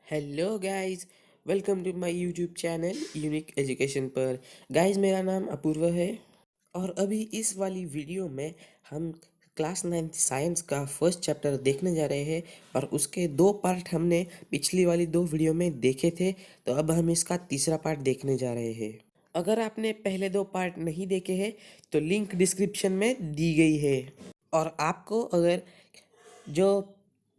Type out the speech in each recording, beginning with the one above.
Hello guys, welcome to my YouTube channel unique education पर। Guys, मेरा नाम अपूर्व है और अभी इस वाली वीडियो में हम क्लास 9 साइंस का फर्स्ट चैप्टर देखने जा रहे हैं और उसके दो पार्ट हमने पिछली वाली दो वीडियो में देखे थे। तो अब हम इसका तीसरा पार्ट देखने जा रहे हैं। अगर आपने पहले दो पार्ट नहीं देखे हैं तो लिंक डिस्क्रिप्शन में दी गई है। और आपको अगर जो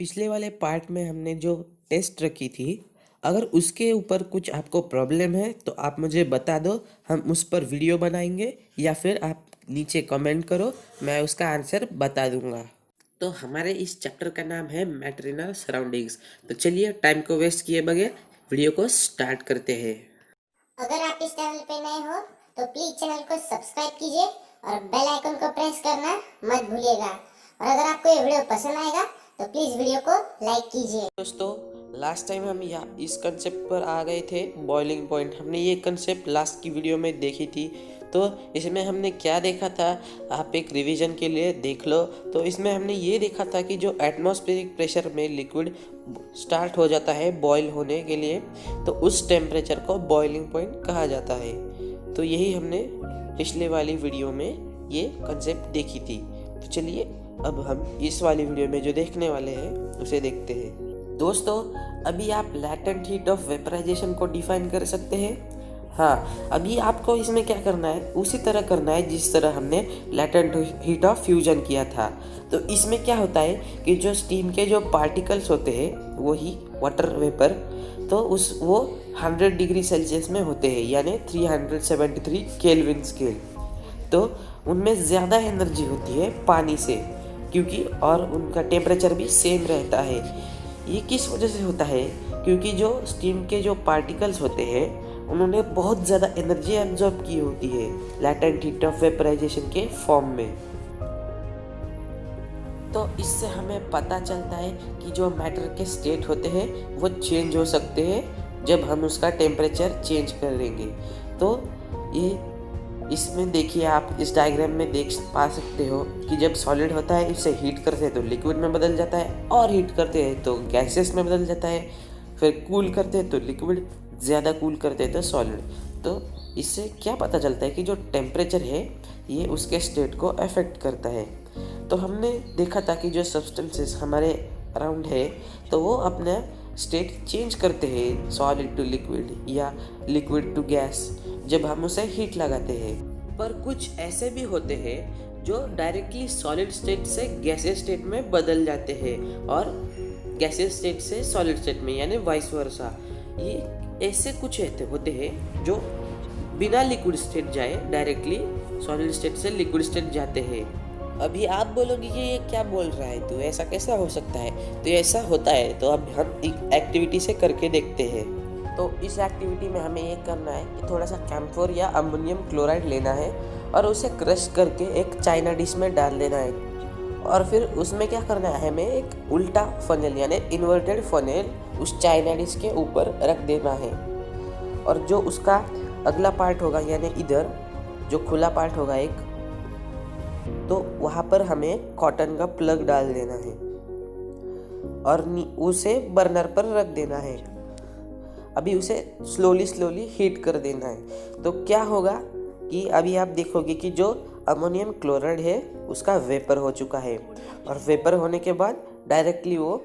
पिछले वाले पार्ट में हमने जो टेस्ट रखी थी, अगर उसके ऊपर कुछ आपको प्रॉब्लम है तो आप मुझे बता दो, हम उस पर वीडियो बनाएंगे या फिर आप नीचे कमेंट करो, मैं उसका आंसर बता दूंगा। तो हमारे इस चैप्टर का नाम है मैटर इन आवर सराउंडिंग्स। तो चलिए टाइम को वेस्ट किए बगैर वीडियो को स्टार्ट करते हैं। अगर आप इस चैनल पे नए हो तो प्लीज चैनल को सब्सक्राइब कीजिए और बेल आइकन को प्रेस करना मत भूलिएगा। और अगर आपको ये वीडियो पसंद आएगा तो प्लीज वीडियो को लाइक कीजिए। दोस्तों, लास्ट टाइम हम यहाँ इस कंसेप्ट पर आ गए थे, बॉइलिंग पॉइंट। हमने ये कंसेप्ट लास्ट की वीडियो में देखी थी। तो इसमें हमने क्या देखा था, आप एक रिवीजन के लिए देख लो। तो इसमें हमने ये देखा था कि जो एटमॉस्फेरिक प्रेशर में लिक्विड स्टार्ट हो जाता है बॉयल होने के लिए, तो उस टेम्परेचर को बॉइलिंग पॉइंट कहा जाता है। तो यही हमने पिछले वाली वीडियो में ये कंसेप्ट देखी थी। तो चलिए अब हम इस वाली वीडियो में जो देखने वाले हैं उसे देखते हैं। दोस्तों, अभी आप लैटेंट हीट ऑफ वेपराइजेशन को डिफाइन कर सकते हैं। हाँ, अभी आपको इसमें क्या करना है, उसी तरह करना है जिस तरह हमने लैटेंट हीट ऑफ फ्यूजन किया था। तो इसमें क्या होता है कि जो स्टीम के जो पार्टिकल्स होते हैं वही वाटर वेपर, तो वो 100 डिग्री सेल्सियस में होते हैं, यानी 373 केल्विन स्केल। तो उनमें ज़्यादा एनर्जी होती है पानी से, क्योंकि और उनका टेम्परेचर भी सेम रहता है। ये किस वजह से होता है, क्योंकि जो स्टीम के जो पार्टिकल्स होते हैं उन्होंने बहुत ज़्यादा एनर्जी एब्जॉर्ब की होती है लैटेंट हीट ऑफ वेपराइजेशन के फॉर्म में। तो इससे हमें पता चलता है कि जो मैटर के स्टेट होते हैं वो चेंज हो सकते हैं जब हम उसका टेम्परेचर चेंज करेंगे। तो ये इसमें देखिए, आप इस डायग्राम में देख पा सकते हो कि जब सॉलिड होता है इसे हीट करते हैं तो लिक्विड में बदल जाता है, और हीट करते हैं तो गैसेस में बदल जाता है। फिर कूल करते हैं तो लिक्विड, ज़्यादा कूल करते हैं तो सॉलिड। तो इससे क्या पता चलता है कि जो टेम्परेचर है ये उसके स्टेट को अफेक्ट करता है। तो हमने देखा था कि जो सब्सटेंसेस हमारे अराउंड है तो वो अपना स्टेट चेंज करते हैं, सॉलिड टू लिक्विड या लिक्विड टू गैस, जब हम उसे हीट लगाते हैं। पर कुछ ऐसे भी होते हैं जो डायरेक्टली सॉलिड स्टेट से गैसेस स्टेट में बदल जाते हैं और गैसेस स्टेट से सॉलिड स्टेट में, यानी वाइस वर्सा। ये ऐसे कुछ होते हैं जो बिना लिक्विड स्टेट जाए डायरेक्टली सॉलिड स्टेट से लिक्विड स्टेट जाते हैं। अभी आप बोलोगे कि ये क्या बोल रहा है, तो ऐसा कैसा हो सकता है? तो ऐसा होता है, तो अब हम एक एक्टिविटी से करके देखते हैं। तो इस एक्टिविटी में हमें ये करना है कि थोड़ा सा कैम्फोर या अमोनियम क्लोराइड लेना है और उसे क्रश करके एक चाइना डिश में डाल देना है। और फिर उसमें क्या करना है, हमें एक उल्टा फनेल यानी इन्वर्टेड फनेल उस चाइना डिश के ऊपर रख देना है। और जो उसका अगला पार्ट होगा, यानी इधर जो खुला पार्ट होगा एक, तो वहाँ पर हमें कॉटन का प्लग डाल देना है और उसे बर्नर पर रख देना है। अभी उसे स्लोली हीट कर देना है। तो क्या होगा कि अभी आप देखोगे कि जो अमोनियम क्लोराइड है उसका वेपर हो चुका है, और वेपर होने के बाद डायरेक्टली वो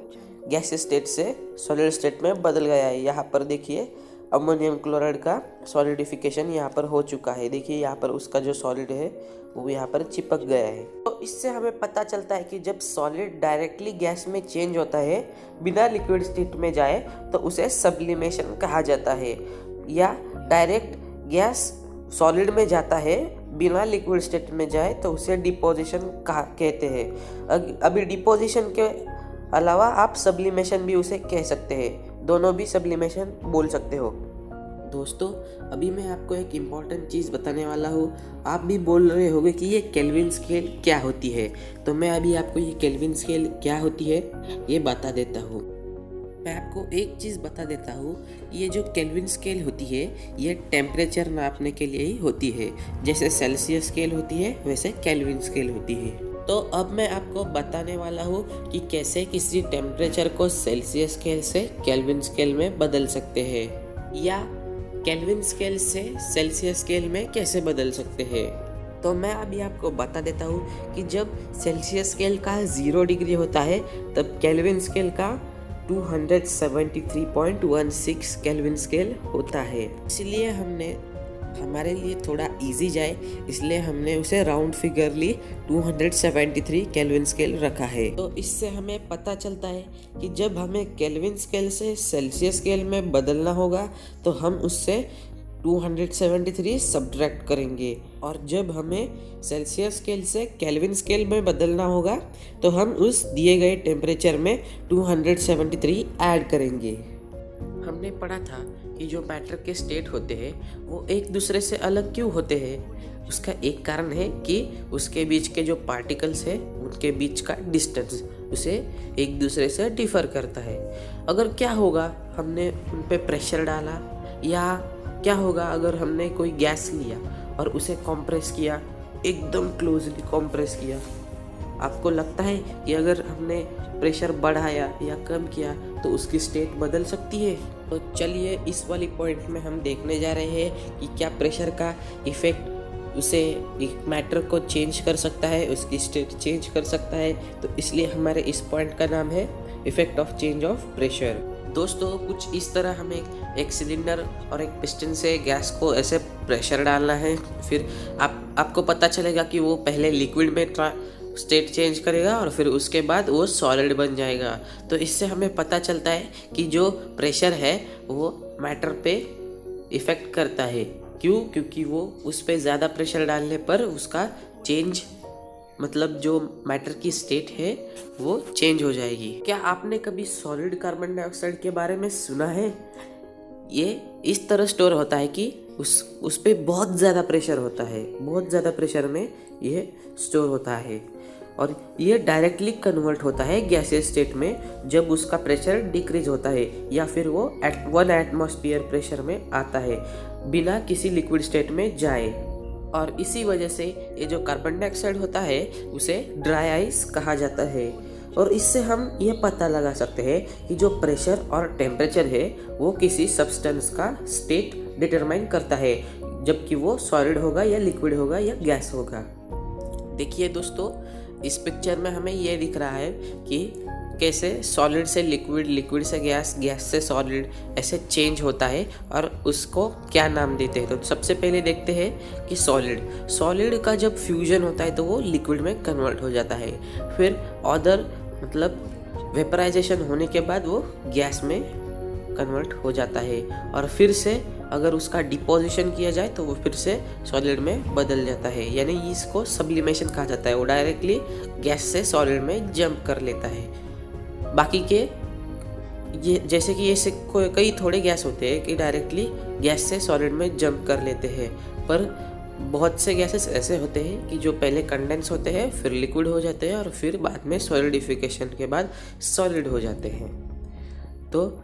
गैस स्टेट से सॉलिड स्टेट में बदल गया है। यहाँ पर देखिए अमोनियम क्लोराइड का सॉलिडिफिकेशन यहाँ पर हो चुका है। देखिए यहाँ पर उसका जो सॉलिड है वो यहाँ पर चिपक गया है। तो इससे हमें पता चलता है कि जब सॉलिड डायरेक्टली गैस में चेंज होता है बिना लिक्विड स्टेट में जाए तो उसे सब्लिमेशन कहा जाता है, या डायरेक्ट गैस सॉलिड में जाता है बिना लिक्विड स्टेट में जाए तो उसे डिपोजिशन कहते हैं। अभी डिपोजिशन के अलावा आप सब्लिमेशन भी उसे कह सकते हैं, दोनों भी सब्लिमेशन बोल सकते हो। दोस्तों, अभी मैं आपको एक इम्पॉर्टेंट चीज़ बताने वाला हूँ। आप भी बोल रहे होंगे कि ये केल्विन स्केल क्या होती है, तो मैं अभी आपको ये केल्विन स्केल क्या होती है ये बता देता हूँ। मैं आपको एक चीज़ बता देता हूँ, ये जो केल्विन स्केल होती है ये टेम्परेचर नापने के लिए ही होती है। जैसे सेल्सियस स्केल होती है वैसे केल्विन स्केल होती है। तो अब मैं आपको बताने वाला हूँ कि कैसे किसी टेम्परेचर को सेल्सियस स्केल से केल्विन स्केल में बदल सकते हैं, या केल्विन स्केल से सेल्सियस स्केल में कैसे बदल सकते हैं। तो मैं अभी आपको बता देता हूँ कि जब सेल्सियस स्केल का 0 डिग्री होता है तब केल्विन स्केल का 273.16 केल्विन स्केल होता है। इसलिए हमने हमारे लिए थोड़ा इजी जाए इसलिए हमने उसे राउंड फिगरली 273 केल्विन स्केल रखा है। तो इससे हमें पता चलता है कि जब हमें केल्विन स्केल से सेल्सियस स्केल में बदलना होगा तो हम उससे 273 सब्ट्रैक्ट करेंगे, और जब हमें सेल्सियस स्केल से केल्विन स्केल में बदलना होगा तो हम उस दिए गए टेम्परेचर में 273 ऐड करेंगे। हमने पढ़ा था कि जो मैटर के स्टेट होते हैं वो एक दूसरे से अलग क्यों होते हैं। उसका एक कारण है कि उसके बीच के जो पार्टिकल्स है उनके बीच का डिस्टेंस उसे एक दूसरे से डिफर करता है। अगर क्या होगा हमने उन पे प्रेशर डाला, या क्या होगा अगर हमने कोई गैस लिया और उसे कंप्रेस किया, एकदम क्लोजली कंप्रेस किया, आपको लगता है कि अगर हमने प्रेशर बढ़ाया या कम किया तो उसकी स्टेट बदल सकती है। तो चलिए इस वाली पॉइंट में हम देखने जा रहे हैं कि क्या प्रेशर का इफेक्ट उसे एक मैटर को चेंज कर सकता है, उसकी स्टेट चेंज कर सकता है। तो इसलिए हमारे इस पॉइंट का नाम है effect of change of pressure. दोस्तों कुछ इस तरह हमें एक सिलेंडर और एक पिस्टन से गैस को ऐसे प्रेशर डालना है, फिर आपको पता चलेगा कि वो पहले लिक्विड में स्टेट चेंज करेगा और फिर उसके बाद वो सॉलिड बन जाएगा। तो इससे हमें पता चलता है कि जो प्रेशर है वो मैटर पे इफ़ेक्ट करता है। क्यों? क्योंकि वो उस पर ज़्यादा प्रेशर डालने पर उसका चेंज, मतलब जो मैटर की स्टेट है वो चेंज हो जाएगी। क्या आपने कभी सॉलिड कार्बन डाइऑक्साइड के बारे में सुना है? ये इस तरह स्टोर होता है कि उस पे बहुत ज़्यादा प्रेशर होता है, बहुत ज़्यादा प्रेशर में ये स्टोर होता है, और ये डायरेक्टली कन्वर्ट होता है गैसियस स्टेट में जब उसका प्रेशर डिक्रीज होता है, या फिर वो 1 एटमॉस्फेयर प्रेशर में आता है बिना किसी लिक्विड स्टेट में जाए। और इसी वजह से ये जो कार्बन डाइऑक्साइड होता है उसे ड्राई आइस कहा जाता है। और इससे हम ये पता लगा सकते हैं कि जो प्रेशर और टेम्परेचर है वो किसी सब्सटेंस का स्टेट डिटरमाइन करता है, जबकि वो सॉलिड होगा या लिक्विड होगा या गैस होगा। देखिए दोस्तों, इस पिक्चर में हमें ये दिख रहा है कि कैसे सॉलिड से लिक्विड, लिक्विड से गैस, गैस से सॉलिड ऐसे चेंज होता है और उसको क्या नाम देते हैं। तो सबसे पहले देखते हैं कि सॉलिड का जब फ्यूजन होता है तो वो लिक्विड में कन्वर्ट हो जाता है, फिर अदर मतलब वेपराइजेशन होने के बाद वो गैस में कन्वर्ट हो जाता है, और फिर से अगर उसका डिपोजिशन किया जाए तो वो फिर से सॉलिड में बदल जाता है। यानी इसको सब्लिमेशन कहा जाता है। वो डायरेक्टली गैस से सॉलिड में जंप कर लेता है। बाकी के ये जैसे कि ये कई थोड़े गैस होते हैं कि डायरेक्टली गैस से सॉलिड में जंप कर लेते हैं, पर बहुत से गैसेस ऐसे होते हैं कि जो पहले कंडेंस होते हैं, फिर लिक्विड हो जाते हैं, और फिर बाद में सॉलिडिफिकेशन के बाद सॉलिड हो जाते हैं। तो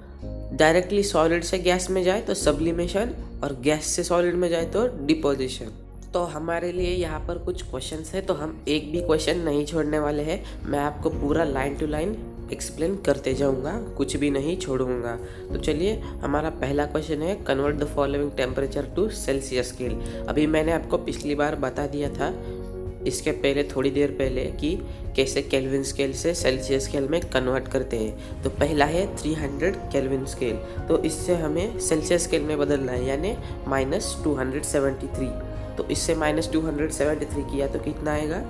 डायरेक्टली सॉलिड से गैस में जाए तो सब्लिमेशन, और गैस से सॉलिड में जाए तो डिपोजिशन। तो हमारे लिए यहाँ पर कुछ क्वेश्चंस है, तो हम एक भी क्वेश्चन नहीं छोड़ने वाले हैं। मैं आपको पूरा लाइन टू लाइन एक्सप्लेन करते जाऊँगा, कुछ भी नहीं छोड़ूंगा। तो चलिए, हमारा पहला क्वेश्चन है convert the following temperature to Celsius scale. अभी मैंने आपको पिछली बार बता दिया था, इसके पहले थोड़ी देर पहले, कि कैसे केल्विन स्केल से सेल्सियस स्केल में कन्वर्ट करते हैं। तो पहला है 300 केल्विन स्केल, तो इससे हमें सेल्सियस स्केल में बदलना है, यानी -273। तो इससे -273 किया तो कितना आएगा?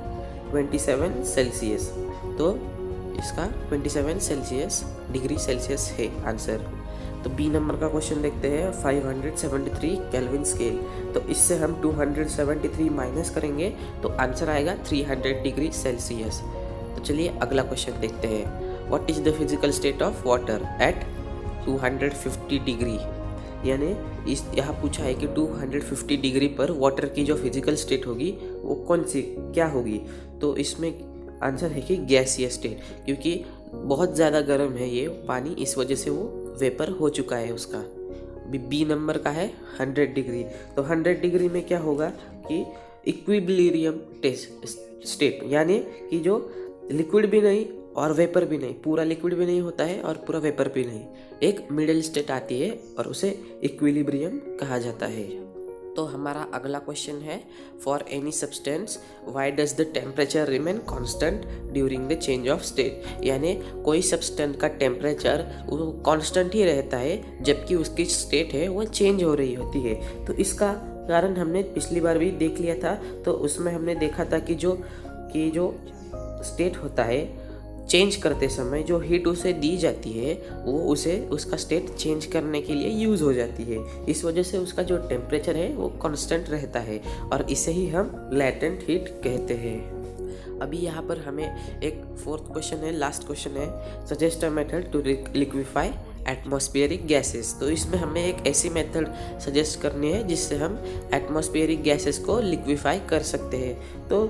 27 सेल्सियस। तो इसका 27 सेल्सियस डिग्री सेल्सियस है आंसर। तो बी नंबर का क्वेश्चन देखते हैं, 573 केल्विन स्केल। तो इससे हम 273 माइनस करेंगे तो आंसर आएगा 300 डिग्री सेल्सियस। तो चलिए अगला क्वेश्चन देखते हैं, what is the physical state of water at 250 degree. यानी इस यहाँ पूछा है कि 250 डिग्री पर वाटर की जो फिजिकल स्टेट होगी वो कौन सी क्या होगी। तो इसमें आंसर है कि गैसियस स्टेट, क्योंकि बहुत ज़्यादा गर्म है ये पानी, इस वजह से वो वेपर हो चुका है उसका। बी नंबर का है 100 डिग्री। तो 100 डिग्री में क्या होगा कि इक्विलिब्रियम स्टेट, यानी कि जो लिक्विड भी नहीं और वेपर भी नहीं, पूरा लिक्विड भी नहीं होता है और पूरा वेपर भी नहीं, एक मिडिल स्टेट आती है और उसे इक्विलिब्रियम कहा जाता है। तो हमारा अगला क्वेश्चन है, for any substance why does the temperature remain constant during the change of state, यानी कोई सब्सटेंस का टेम्परेचर वो कांस्टेंट ही रहता है जबकि उसकी स्टेट है वो चेंज हो रही होती है। तो इसका कारण हमने पिछली बार भी देख लिया था, तो उसमें हमने देखा था कि जो स्टेट होता है चेंज करते समय जो हीट उसे दी जाती है वो उसे उसका स्टेट चेंज करने के लिए यूज़ हो जाती है। इस वजह से उसका जो टेम्परेचर है वो कांस्टेंट रहता है और इसे ही हम लैटेंट हीट कहते हैं। अभी यहाँ पर हमें एक फोर्थ क्वेश्चन है, लास्ट क्वेश्चन है, suggest a method to liquefy atmospheric gases. तो इसमें हमें एक ऐसी मेथड सजेस्ट करनी है जिससे हम एटमॉस्फेरिक गैसेस को लिक्विफाई कर सकते हैं। तो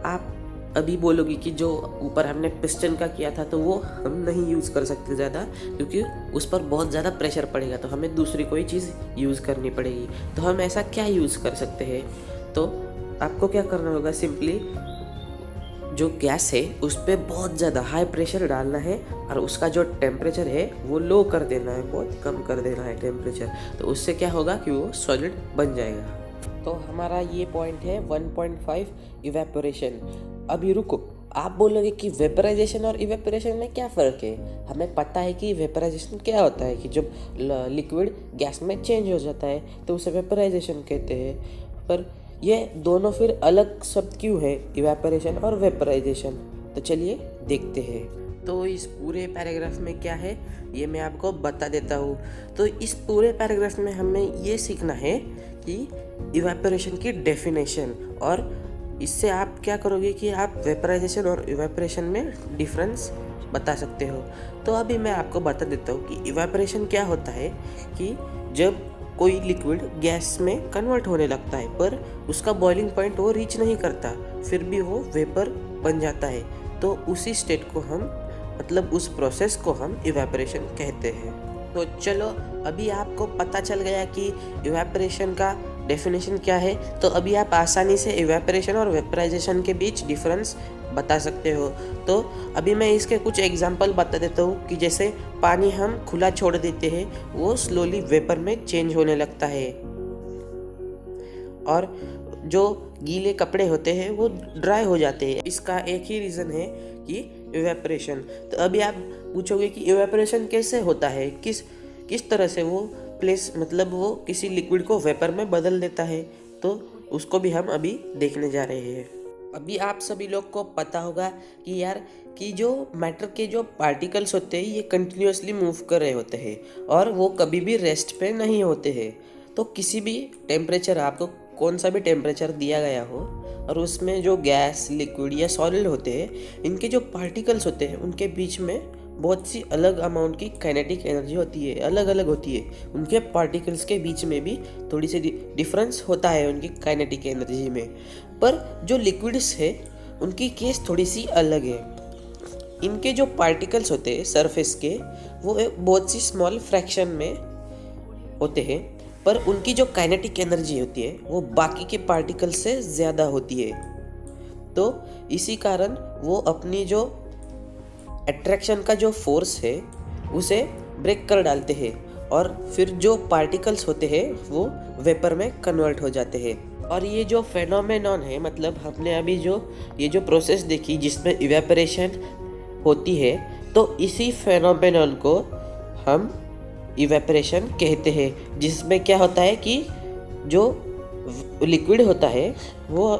आप अभी बोलोगी कि जो ऊपर हमने पिस्टन का किया था तो वो हम नहीं यूज़ कर सकते ज़्यादा, क्योंकि उस पर बहुत ज़्यादा प्रेशर पड़ेगा, तो हमें दूसरी कोई चीज़ यूज़ करनी पड़ेगी। तो हम ऐसा क्या यूज़ कर सकते हैं? तो आपको क्या करना होगा, सिंपली जो गैस है उस पर बहुत ज़्यादा हाई प्रेशर डालना है और उसका जो टेम्परेचर है वो लो कर देना है, बहुत कम कर देना है टेम्परेचर। तो उससे क्या होगा कि वो सॉलिड बन जाएगा। तो हमारा ये पॉइंट है 1.5 इवेपोरेशन। अभी रुको, आप बोलोगे कि वेपराइजेशन और इवेपोरेशन में क्या फ़र्क है? हमें पता है कि वेपराइजेशन क्या होता है कि जब लिक्विड गैस में चेंज हो जाता है तो उसे वेपराइजेशन कहते हैं, पर ये दोनों फिर अलग शब्द क्यों है, इवेपोरेशन और वेपराइजेशन? तो चलिए देखते हैं। तो इस पूरे पैराग्राफ में क्या है ये मैं आपको बता देता हूँ। तो इस पूरे पैराग्राफ में हमें ये सीखना है कि इवेपोरेशन की डेफिनेशन, और इससे आप क्या करोगे कि आप वेपराइजेशन और इवेपोरेशन में डिफरेंस बता सकते हो। तो अभी मैं आपको बता देता हूँ कि इवेपोरेशन क्या होता है कि जब कोई लिक्विड गैस में कन्वर्ट होने लगता है पर उसका बॉइलिंग पॉइंट वो रीच नहीं करता, फिर भी वो वेपर बन जाता है, तो उसी स्टेट को हम, मतलब उस प्रोसेस को हम इवेपोरेशन कहते हैं। तो चलो अभी आपको पता चल गया कि इवेपोरेशन का डेफिनेशन क्या है, तो अभी आप आसानी से इवेपोरेशन और वेपराइजेशन के बीच डिफरेंस बता सकते हो। तो अभी मैं इसके कुछ एग्जांपल बता देता हूँ कि जैसे पानी हम खुला छोड़ देते हैं वो स्लोली वेपर में चेंज होने लगता है, और जो गीले कपड़े होते हैं वो ड्राई हो जाते हैं। इसका एक ही रीज़न है कि इवेपोरेशन। तो अभी आप पूछोगे कि इवेपोरेशन कैसे होता है, किस तरह से वो मतलब वो किसी लिक्विड को वेपर में बदल देता है, तो उसको भी हम अभी देखने जा रहे हैं। अभी आप सभी लोग को पता होगा कि यार कि जो मैटर के जो पार्टिकल्स होते हैं ये कंटिन्यूसली मूव कर रहे होते हैं और वो कभी भी रेस्ट पे नहीं होते हैं। तो किसी भी टेम्परेचर, आपको कौन सा भी टेम्परेचर दिया गया हो और उसमें जो गैस, लिक्विड या सॉलिड होते हैं, इनके जो पार्टिकल्स होते हैं उनके बीच में बहुत सी अलग अमाउंट की काइनेटिक एनर्जी होती है, अलग अलग होती है। उनके पार्टिकल्स के बीच में भी थोड़ी सी डिफरेंस होता है उनकी काइनेटिक एनर्जी में। पर जो लिक्विड्स है उनकी केस थोड़ी सी अलग है। इनके जो पार्टिकल्स होते हैं सरफेस के, वो बहुत सी स्मॉल फ्रैक्शन में होते हैं, पर उनकी जो काइनेटिक एनर्जी होती है वो बाकी के पार्टिकल्स से ज़्यादा होती है। तो इसी कारण वो अपनी जो अट्रैक्शन का जो फोर्स है उसे ब्रेक कर डालते हैं और फिर जो पार्टिकल्स होते हैं वो वेपर में कन्वर्ट हो जाते हैं। और ये जो फेनोमेनॉन है, मतलब हमने अभी ये जो प्रोसेस देखी जिसमें इवेपोरेशन होती है, तो इसी फेनोमेनॉन को हम इवेपोरेशन कहते हैं, जिसमें क्या होता है कि जो लिक्विड होता है वो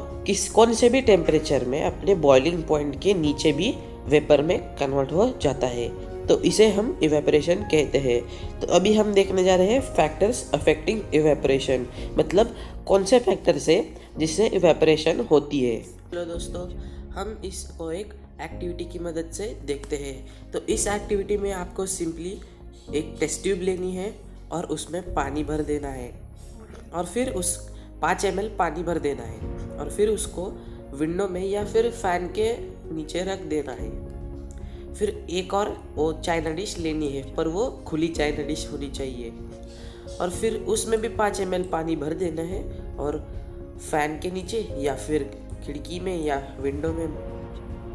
कौन से भी टेम्परेचर में अपने बॉइलिंग पॉइंट के नीचे भी वेपर में कन्वर्ट हो जाता है, तो इसे हम इवेपोरेशन कहते हैं। तो अभी हम देखने जा रहे हैं फैक्टर्स अफेक्टिंग इवेपोरेशन, मतलब कौन से फैक्टर्स है जिससे इवेपोरेशन होती है। चलो दोस्तों, हम इसको एक एक्टिविटी की मदद से देखते हैं। तो इस एक्टिविटी में आपको सिंपली एक टेस्ट ट्यूब लेनी है और उसमें पानी भर देना है, और फिर उस 5 ml पानी भर देना है, और फिर उसको विंडो में या फिर फैन के नीचे रख देना है। फिर एक और वो चाइना डिश लेनी है, पर वो खुली चाइना डिश होनी चाहिए, और फिर उसमें भी 5 ml पानी भर देना है, और फैन के नीचे या फिर खिड़की में या विंडो में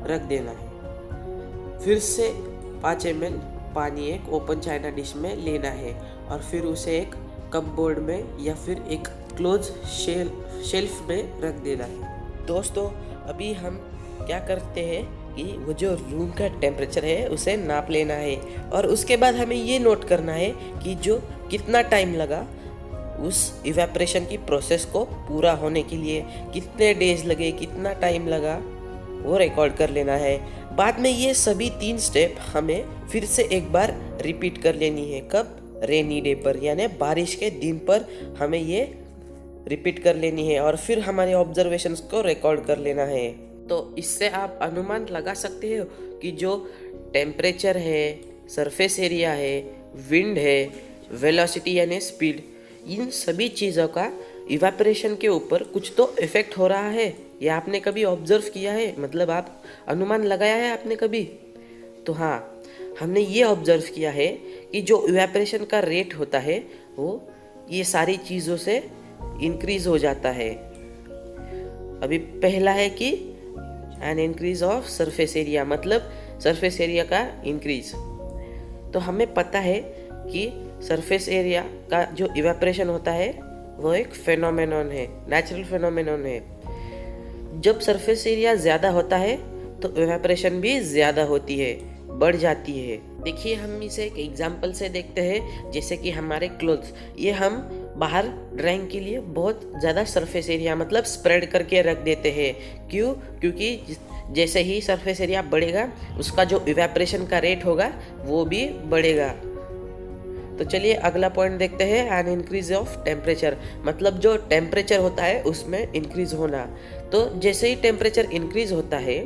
रख देना है। फिर से 5 ml पानी एक ओपन चाइना डिश में लेना है और फिर उसे एक कपबोर्ड में या फिर एक क्लोज शेल्फ में रख देना है। दोस्तों अभी हम क्या करते हैं कि वो जो रूम का टेम्परेचर है उसे नाप लेना है और उसके बाद हमें ये नोट करना है कि जो कितना टाइम लगा उस इवेपोरेशन की प्रोसेस को पूरा होने के लिए, कितने डेज लगे, कितना टाइम लगा, वो रिकॉर्ड कर लेना है। बाद में ये सभी 3 स्टेप हमें फिर से एक बार रिपीट कर लेनी है। कब? रेनी डे पर, यानी बारिश के दिन पर हमें ये रिपीट कर लेनी है और फिर हमारे ऑब्जर्वेशंस को रिकॉर्ड कर लेना है। तो इससे आप अनुमान लगा सकते हो कि जो टेम्परेचर है, सरफेस एरिया है, विंड है, वेलोसिटी यानी स्पीड, इन सभी चीज़ों का इवेपोरेशन के ऊपर कुछ तो इफेक्ट हो रहा है। ये आपने कभी ऑब्जर्व किया है? मतलब आप अनुमान लगाया है आपने कभी? तो हाँ, हमने ये ऑब्जर्व किया है कि जो इवेपोरेशन का रेट होता है वो ये सारी चीज़ों से इंक्रीज हो जाता है। अभी पहला है कि an increase of surface area, मतलब सरफेस एरिया का इंक्रीज। तो हमें पता है कि सरफेस एरिया का जो इवेपोरेशन होता है वो एक फेनोमेनॉन है, नेचुरल फेनोमेनॉन है। जब सरफेस एरिया ज़्यादा होता है तो इवेपोरेशन भी ज़्यादा होती है, बढ़ जाती है। देखिए हम इसे एक एग्जांपल से देखते हैं। जैसे कि हमारे क्लोथ्स, ये हम बाहर ड्राइंग के लिए बहुत ज़्यादा सरफेस एरिया मतलब स्प्रेड करके रख देते हैं। क्यों? क्योंकि जैसे ही सरफेस एरिया बढ़ेगा उसका जो इवेपोरेशन का रेट होगा वो भी बढ़ेगा। तो चलिए अगला पॉइंट देखते हैं, एन इंक्रीज ऑफ टेम्परेचर, मतलब जो टेम्परेचर होता है उसमें इंक्रीज होना। तो जैसे ही टेम्परेचर इंक्रीज होता है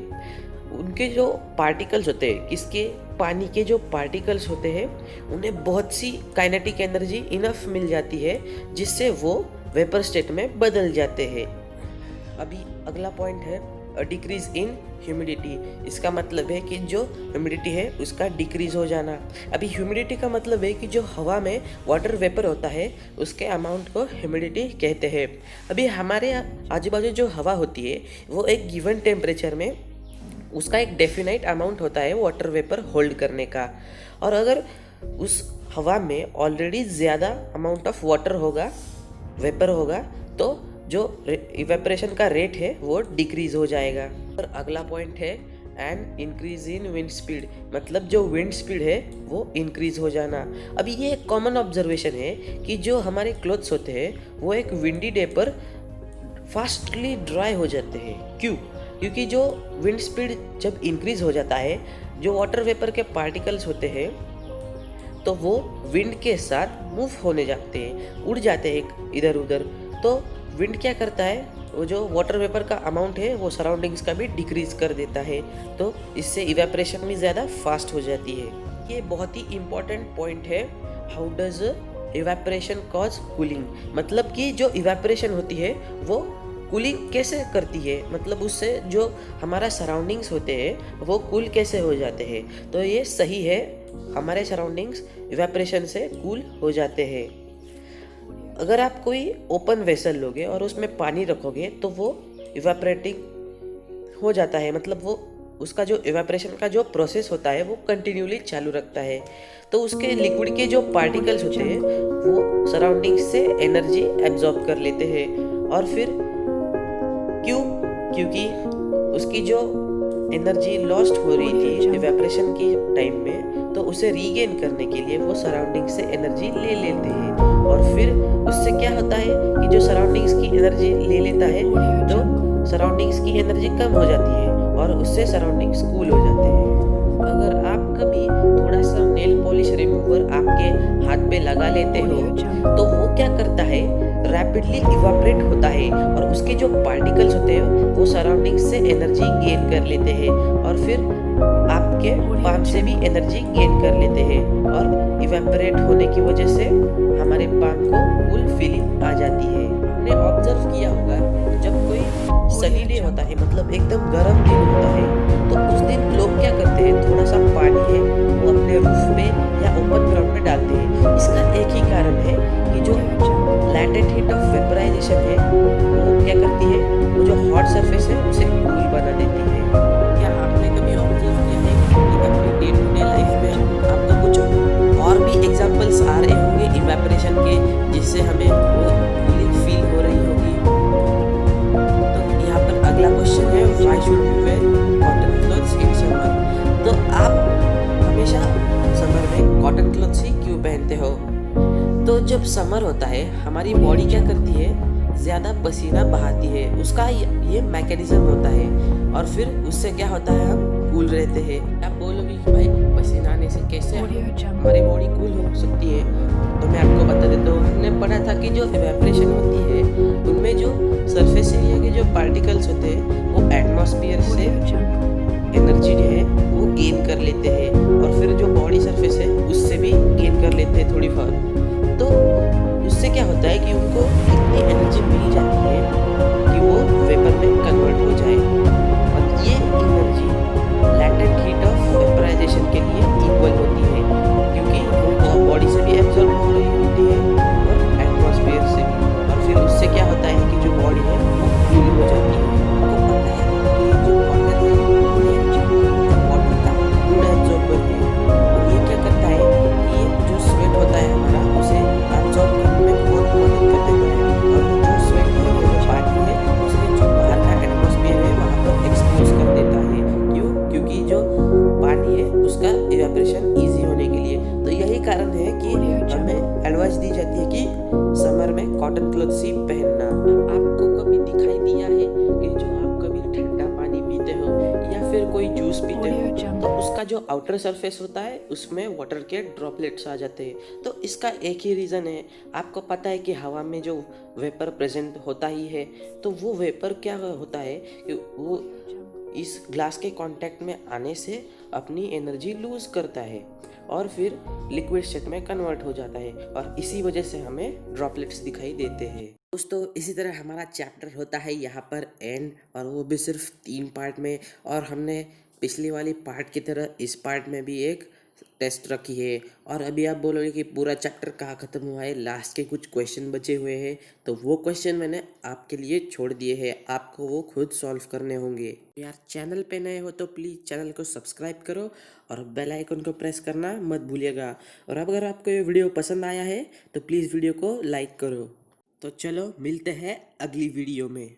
उनके जो पार्टिकल्स होते हैं, किसके? पानी के जो पार्टिकल्स होते हैं उन्हें बहुत सी काइनेटिक एनर्जी इनफ मिल जाती है जिससे वो वेपर स्टेट में बदल जाते हैं। अभी अगला पॉइंट है डिक्रीज इन ह्यूमिडिटी। इसका मतलब है कि जो ह्यूमिडिटी है उसका डिक्रीज हो जाना। अभी ह्यूमिडिटी का मतलब है कि जो हवा में वाटर वेपर होता है उसके अमाउंट को ह्यूमिडिटी कहते हैं। अभी हमारे आजू बाजू जो हवा होती है वो एक गिवन टेम्परेचर में उसका एक डेफिनाइट अमाउंट होता है वाटर वेपर होल्ड करने का, और अगर उस हवा में ऑलरेडी ज़्यादा अमाउंट ऑफ वाटर होगा, वेपर होगा, तो जो इवेपोरेशन का रेट है वो डिक्रीज हो जाएगा। और अगला पॉइंट है and increase in wind speed, मतलब जो विंड स्पीड है वो इंक्रीज हो जाना। अभी ये एक कॉमन ऑब्जर्वेशन है कि जो हमारे क्लोथ्स होते हैं वो एक विंडी डे पर फास्टली ड्राई हो जाते हैं। क्यों? क्योंकि जो विंड स्पीड जब इंक्रीज हो जाता है, जो वाटर वेपर के पार्टिकल्स होते हैं तो वो विंड के साथ मूव होने जाते हैं, उड़ जाते हैं इधर उधर। तो विंड क्या करता है, वो जो वाटर वेपर का अमाउंट है वो सराउंडिंग्स का भी डिक्रीज कर देता है, तो इससे इवेपोरेशन भी ज़्यादा फास्ट हो जाती है। ये बहुत ही इम्पॉर्टेंट पॉइंट है। How does evaporation cause cooling, मतलब कि जो इवेपोरेशन होती है वो कूलिंग कैसे करती है, मतलब उससे जो हमारा सराउंडिंग्स होते हैं वो कूल कैसे हो जाते हैं। तो ये सही है, हमारे सराउंडिंग्स इवेपोरेशन से कूल हो जाते हैं। अगर आप कोई ओपन वेसल लोगे और उसमें पानी रखोगे तो वो इवेपोरेटिंग हो जाता है, मतलब वो उसका जो इवेपोरेशन का जो प्रोसेस होता है वो कंटिन्यूली चालू रखता है। तो उसके लिक्विड के जो पार्टिकल्स होते हैं वो सराउंडिंग्स से एनर्जी एब्जॉर्ब कर लेते हैं, और फिर क्योंकि उसकी जो एनर्जी लॉस्ट हो रही थी इवेपोरेशन के टाइम में, तो उसे रीगेन करने के लिए वो सराउंडिंग से एनर्जी ले लेते हैं, और फिर उससे क्या होता है कि जो सराउंडिंग्स की एनर्जी ले लेता है तो सराउंडिंग्स की एनर्जी कम हो जाती है और उससे सराउंडिंग्स कूल हो जाते हैं। अगर आप कभी थोड़ा सा नेल पॉलिश रिमूवर आपके हाथ पे लगा लेते हो तो वो क्या करता है, रैपिडली इवापोरेट होता है और उसके जो पार्टिकल्स होते हैं वो सराउंडिंग से एनर्जी गेन कर लेते हैं, और फिर आपके पाम से भी एनर्जी गेन कर लेते हैं, और इवेपोरेट होने की वजह से हमारे पाम को कूल फीलिंग आ जाती है। आपने ऑब्जर्व किया होगा जब कोई सनी डे होता है, मतलब एकदम गर्म दिन होता है, तो उस दिन लोग क्या करते हैं, थोड़ा सा पानी है वो अपने रूफ पे या ओपन ग्राउंड में डालते हैं। इसका एक ही कारण है कि जो लैटेंट हीट ऑफ वेपराइजेशन है वो क्या करती सरफेस है उसे कूल बना देती है। क्या आपने कभी ऑब्जर्व किया है कि अपनी डे टू डे लाइफ में आपको कुछ और भी एग्जांपल्स आ रहे होंगे इवेपोरेशन के, जिससे हमें वो कूलिंग फील हो रही होगी? तो यहाँ पर अगला क्वेश्चन है, why should we wear cotton clothes in summer? तो आप हमेशा समर में कॉटन क्लॉथ्स ही क्यों पहनते हो? तो जब समर होता है हमारी बॉडी क्या करती है, ज़्यादा पसीना बहाती है, उसका ये मैकेनिज्म होता है, और फिर उससे क्या होता है, हम कूल रहते हैं। आप बोलोगे कि भाई पसीना आने से कैसे हमारी बॉडी कूल हो सकती है? तो मैं आपको बता देता हूँ, हमने पढ़ा था कि जो इवेपोरेशन होती है उनमें जो सरफेस एरिया के जो पार्टिकल्स होते हैं वो एटमॉस्फेयर से एनर्जी है वो गेन कर लेते हैं, और फिर जो बॉडी सरफेस है उससे भी गेन कर लेते हैं थोड़ी बहुत। तो उससे क्या होता है कि उनको इतनी एनर्जी मिल जाती है कि वो वेपर में कन्वर्ट हो जाए, और ये energy latent heat of vaporisation के लिए इक्वल होती है, क्योंकि वो बॉडी से भी एब्जॉर्ब हो रही होती है और एटमॉस्फेयर से भी, और फिर उससे क्या होता है कि जो बॉडी है वो कूल हो जाती है। आपको पता है ये जो कॉटन है जो कॉटन का फूड एब्जॉर्बर है, और ये क्या करता है कि ये जो स्वेट होता है हमारा उसे एब्जॉर्ब करने में बहुत मदद कर देता है, और जो स्वेट है वो जो पानी है उसे जो बाहर का एटमॉस्फेयर है वहाँ पर एक्सपोज कर देता है। क्यों? क्योंकि जो पानी है उसका इवेपोरेशन ईजी होने के लिए। तो यही कारण है कि हमें एडवाइस दी जाती है कि समर में कॉटन क्लॉथ्स ही पहनना। आपको कभी दिखाई दिया है कि जो आप कभी ठंडा पानी पीते हो या फिर कोई जूस पीते हो तो उसका जो आउटर सरफेस होता है उसमें वाटर के ड्रॉपलेट्स आ जाते हैं? तो इसका एक ही रीज़न है। आपको पता है कि हवा में जो वेपर प्रेजेंट होता ही है, तो वो वेपर क्या होता है कि वो इस ग्लास के कांटेक्ट में आने से अपनी एनर्जी लूज करता है और फिर लिक्विड स्टेट में कन्वर्ट हो जाता है, और इसी वजह से हमें ड्रॉपलेट्स दिखाई देते हैं। दोस्तों इसी तरह हमारा चैप्टर होता है यहाँ पर एंड, और वो भी सिर्फ 3 पार्ट में, और हमने पिछली वाली पार्ट की तरह इस पार्ट में भी एक टेस्ट रखी है। और अभी आप बोलोगे कि पूरा चैप्टर कहाँ ख़त्म हुआ है, लास्ट के कुछ क्वेश्चन बचे हुए हैं, तो वो क्वेश्चन मैंने आपके लिए छोड़ दिए हैं, आपको वो खुद सॉल्व करने होंगे। यार चैनल पे नए हो तो प्लीज़ चैनल को सब्सक्राइब करो और बेल आइकन को प्रेस करना मत भूलिएगा। और अगर आपको ये वीडियो पसंद आया है तो प्लीज़ वीडियो को लाइक करो। तो चलो मिलते हैं अगली वीडियो में।